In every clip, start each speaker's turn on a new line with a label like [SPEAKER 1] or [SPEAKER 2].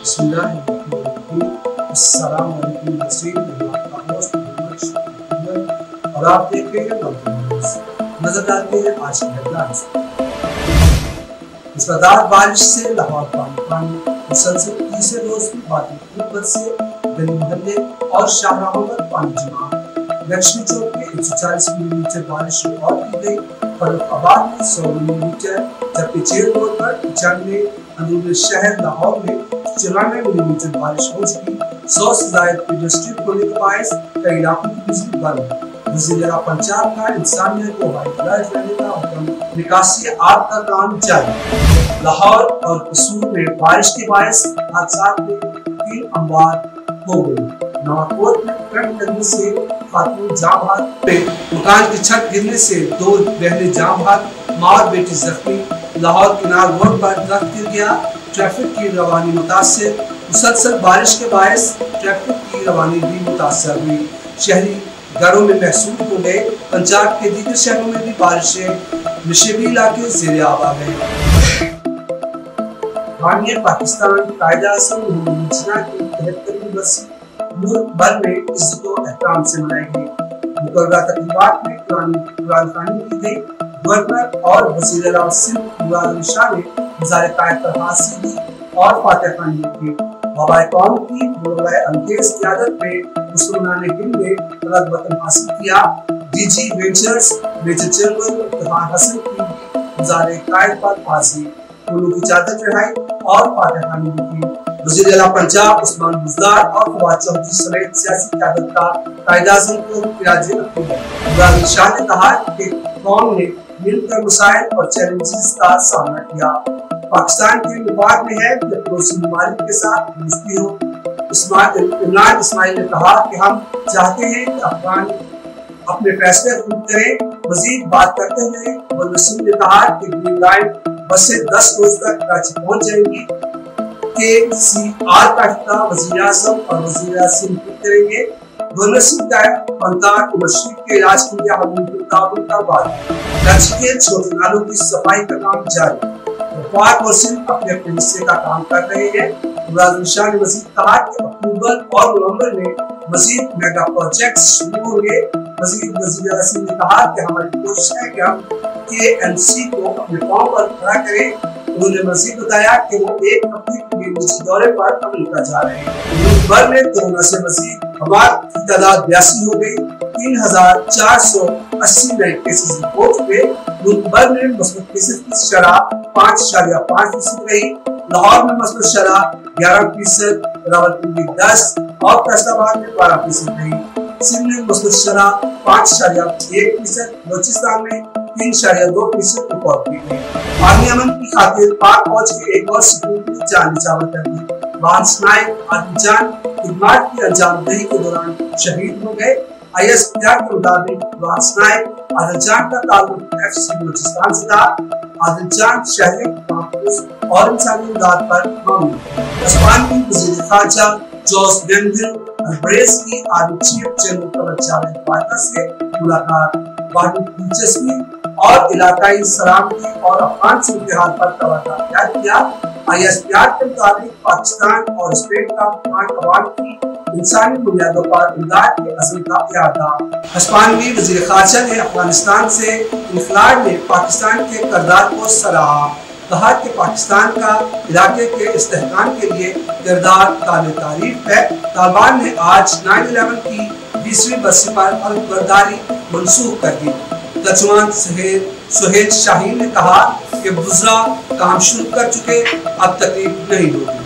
[SPEAKER 1] और आप देख रहे हैं नजर डालते हैं आज की हेडलाइंस। मुसलधार बारिश से लाहौर पानी मुसलसल तीसरे रोज भी बादल ऊपर से गली मोहल्ले और शाहराहों पर पानी जमा। लक्ष्मी चौक में 140 मिलीमीटर बारिश रिकॉर्ड की गई। फर्रुखाबाद में 100 मिलीमीटर, जबकि जेल रोड पर 95, अंदरूनी शहर लाहौर में 94 मिलीमीटर बारिश हो चुकी। 100 से ज्यादा इंडस्ट्री खोलने के बायस कई इलाकों की बिजली बंद। वज़ीर-ए-आला पंजाब का इंसानियत को हाईलाइट करने का हुक्म, निकासी आग का काम जारी। लाहौर और कसूर में बारिश के बायस हादसात में 3 अमवात हो गई। नवाकोट में करंट लगने से खातून जाँ बहक, मकान की छत गिरने से 2 बहनें जाँ बहक, मां और बेटी जख्मी। लाहौर किनार रोड पर ट्रक गिर गया, ट्रैफिक की रवानी मुतासिर। मुसलसल बारिश के बायस ट्रैफिक की रवानी भी मुतासिर हुई। शहरी घरों में महसूस हो गए। पंजाब के दीगर शहरों में भी बारिशें, नशेबी इलाके ज़ेरे आब आ गए। पाकिस्तान कायद-ए-आज़म मोहम्मद जिन्ना की 73वीं बरसी मुल्क भर में इज्जत और एहतराम से मनाई गई। मुकर्ररा तकरीबात में कुरान ख़वानी की गई। गवर्नर और वज़ीर-ए-आला सिंध मुराद अली शाह ने मज़ार-ए-कायद पर हासिल की और फातिहा ख़वानी की। बाबाए कौम की मुग़ल अंगेज़ क़यादत में मुसलमान हिंद ने तलत वतन हासिल किया। डीजी वेंचर्स मेजर जनरल इफ्तिखार हसन की मज़ार-ए-कायद पर हाजिरी, फूलों की चादर चढ़ाई और फातिहा ख़वानी की। वज़ीर-ए-आला पंजाब उस्मान बुज़दार और फवाद चौधरी समेत सियासी क़यादत का कायद-ए-आज़म को खिराजे अक़ीदत। मुराद अली शाह ने कहा कि कौम ने मिलकर मसाइल और चैलेंजेस का सामना किया। पाकिस्तान के मफाद में है कि पड़ोसी ममालिक के साथ दोस्ती हो। इमरान इस्माइल ने कहा कि हम चाहते हैं कि अफगान अपने फैसले खुद करें। मजीद बात करते हुए गवर्नर सिंह ने कहा कि ग्रीन लाइन बसें 10 रोज तक कराची पहुंच जाएंगी। KCR का इफ्तिताह वज़ीर-ए-आज़म और वज़ीर-ए-आज़म करेंगे। गवर्नर सिंह का फनकार उमर शरीफ के इलाज के लिए ताबन का वादा। कराची के छोटे नालों की सफाई का काम जारी। वफाक और सिंध अपने हिस्से का काम कर रहे हैं। मुराद अली शाह ने मजीद कहा कि अक्टूबर और नवंबर में मजीद मेगा प्रोजेक्ट्स शुरू होंगे। मजीद वज़ीर-ए-आज़म ने कहा कि हमारी कोशिश है कि हम KNC को अपने पांव पर खड़ा करें। उन्होंने मजीद बताया कि वो 1 हफ्ते के लिए निजी दौरे पर अमेरिका जा रहे हैं। मुल्क भर में कोरोना से मजीद अमवात की तादाद 82 हो गई। 3480 नए केसेस रिपोर्ट हुए। मुल्क भर में मस्बत केसेस की शरह 5.5% रही। लाहौर में मस्बत शरह 11%, रावलपिंडी 10 और फैसलाबाद में 12% रही। सिंध में मस्बत शरह 5.1%, बलूचिस्तान में 3.2% रिकॉर्ड की गई। पानी अमन की खातिर पाक फौज के एक और सिपाही की जान निछावर कर दी। वांस नाइक आदिलजान खिदमत की अंजामदही के दौरान शहीद हो गए। ISPR के मुताबिक वांस नाइक आदिलजान का ताल्लुक FC बलूचिस्तान से था। आदिलजान शहरी महफूज और इंसानी इमदाद पर मामूल। अस्पानी वज़ीर ख़ारजा जोस डेंजिल अल्ब्रेस की army chief general Qamar Javed Bajwa से मुलाकात। बाकी दिलचस्पी और इलाकाई सलामती और अफगान सूरत-ए-हाल पर तबादला ख्याल किया। ISPR के मुताबिक पाकिस्तान और स्पेन का अफगान अवाम की इंसानी बुनियादों पर इमदाद के अज़्म का इरादा। अस्पानी वज़ीर ख़ारजा ने अफगानिस्तान से इनखलाब में पाकिस्तान के किरदार को सराहा। कहा कि पाकिस्तान का इलाके के इस्तेहकाम के लिए किरदार काबिल तारीफ है। तालिबान ने आज 9/11 की 20वीं बरसी पर अलबर्दारी मंसूख कर दी। तर्जुमान सुहेल शाहीन ने कहा कि बुज़रा काम शुरू कर चुके, अब तकलीफ नहीं होगी।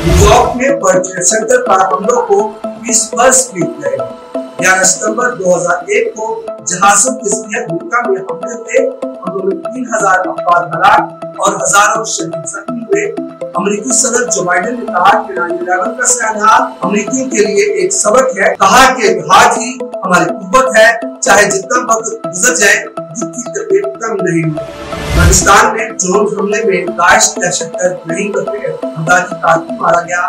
[SPEAKER 1] न्यूयॉर्क में वर्ल्ड ट्रेड सेंटर पर हमलों को 20 वर्ष बीत गए। 11 सितंबर 2001 को जहाजों के जरिए अमेरिका में हमले हुए। हमलों में 3000 अफराद हलाक और हजारों शहीद जख्मी हुए। अमेरिकी सदर जो बाइडेन ने कहा कि 9/11 का सयानहार अमेरिकियों के लिए एक सबक है। कहा कि इत्तेहाद ही हमारी कुव्वत है, चाहे जितना वक्त गुजर जाए दुख की तकलीफ कम नहीं हुई। अफगानिस्तान में ड्रोन हमले में दाइश दहशतगर्द नहीं करते अंदाजी कारकुन मारा गया।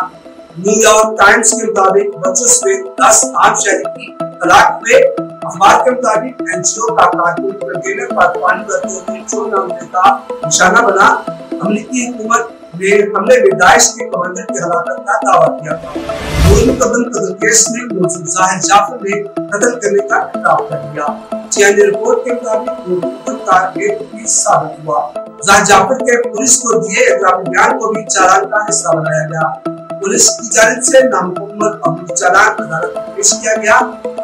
[SPEAKER 1] न्यूयॉर्क टाइम्स के मुताबिक बच्चों से 10 आम शहरी की हलाक हुए। अखबार के मुताबिक NGO का कारकुन कंटेनर पर पानी भरते हुए ड्रोन हमले का निशाना बना। अमेरिकी हुकूमत ने हमले में दाइश के कमांडर की हलाकत का दावा किया था। दोनों कत्ल केस में मुलजिम जाहिर जाफर ने कत्ल करने का इकरार कर दिया। सीएनए रिपोर्ट के मुताबिक का एक साबित हुआ। जाहिर जाफर के पुलिस को दिए इकरारी बयान को भी चालान का हिस्सा बनाया गया। पुलिस की जानिब से नामुकम्मल अमली चालान अदालत में पेश किया गया।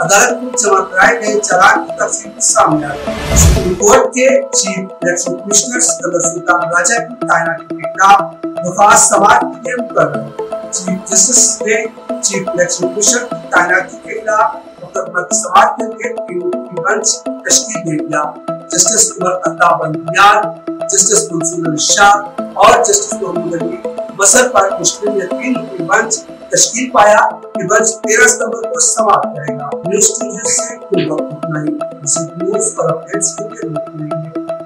[SPEAKER 1] अदालत में जमा कराए गए चालान की तफसील सामने आई। सुप्रीम कोर्ट के chief election commissioner Sikandar Sultan Raja की तैनाती के खिलाफ वफाद समाअत के लिए मुकर्रर। चीफ जस्टिस ने चीफ इलेक्शन कमिश्नर की तैनाती के खिलाफ मुकदमा की समाअत करके पीओपी बेंच तश्कील दे दिया। जस्टिस उमर अल्ताफ बंदियार, जस्टिस मंसूर अली शाह और जस्टिस मोहम्मद अली मसर पर मुश्किल यकीन की बेंच तश्कील पाया कि बेंच 13 सितंबर को समाप्त करेगा। न्यूज़ स्टूडियो से कोई वक्त उतना ही। इसी न्यूज़ और अपडेट्स के लिए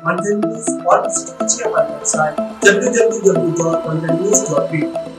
[SPEAKER 1] मंथन न्यूज़ और विजिट कीजिए हमारी वेबसाइट www.mandalnews.in।